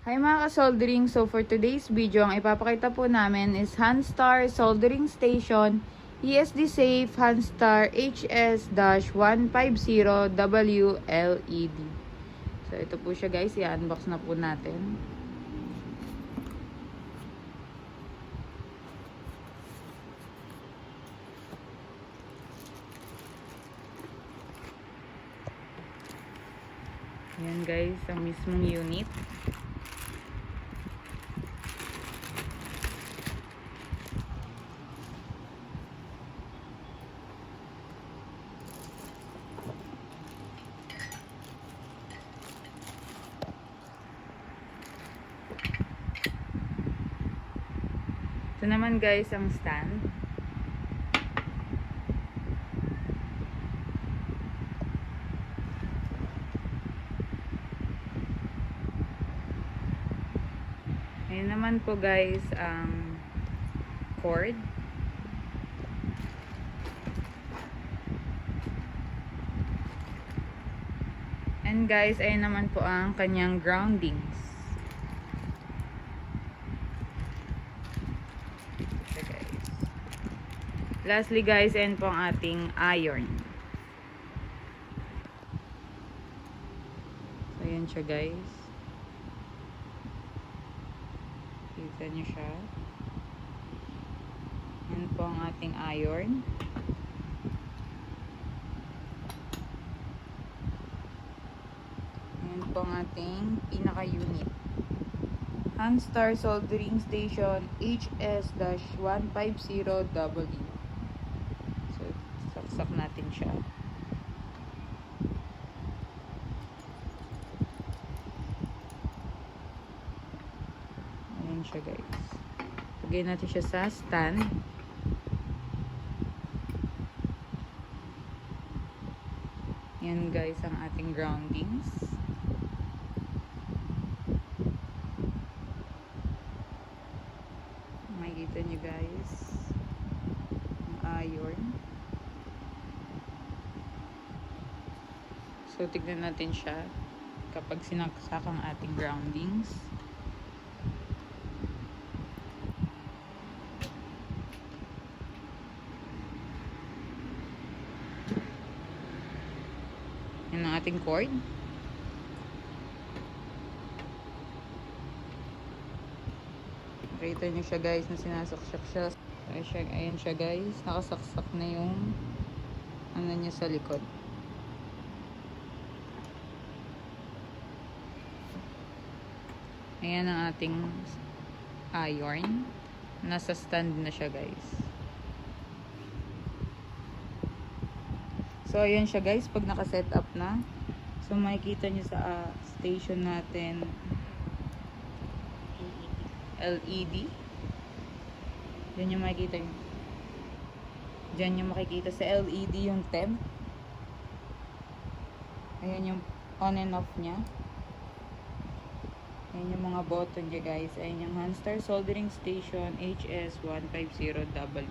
Hi mga ka-soldering, so for today's video, ang ipapakita po namin is Hanstar Soldering Station ESD Safe Hanstar HS-150W LED. So ito po siya guys, i-unbox na po natin. Ayan guys, ang mismong unit. Ito naman guys ang stand. Ayan naman po guys ang cord. And guys, ayan naman po ang kanyang groundings. Lastly guys, ayan po ang ating iron. So ayan siya guys. Kita nyo siya. Ayan po ang ating iron. Ayan po ang ating pinaka-unit. Hanstar Soldering Station HS-150W. Saksak natin siya. Ayan siya guys. Lagay natin siya sa stand. Ayan guys ang ating groundings. Makikita nyo guys ang iron. So, tignan natin siya kapag sinaksak ang ating groundings. Yan ang ating cord. Nakita nyo siya guys na sinasaksak siya. Ayan siya guys. Nakasaksak na yung ano niya sa likod. Ayan ang ating iron. Nasa stand na siya guys. So ayan siya guys pag naka-set up na. So makikita nyo sa station natin LED. Diyan yung makikita nyo. Diyan yung makikita sa LED yung temp. Ayan yung on and off nya. Ayan yung mga button niya guys. Ayan yung Hanstar Soldering Station HS-150W.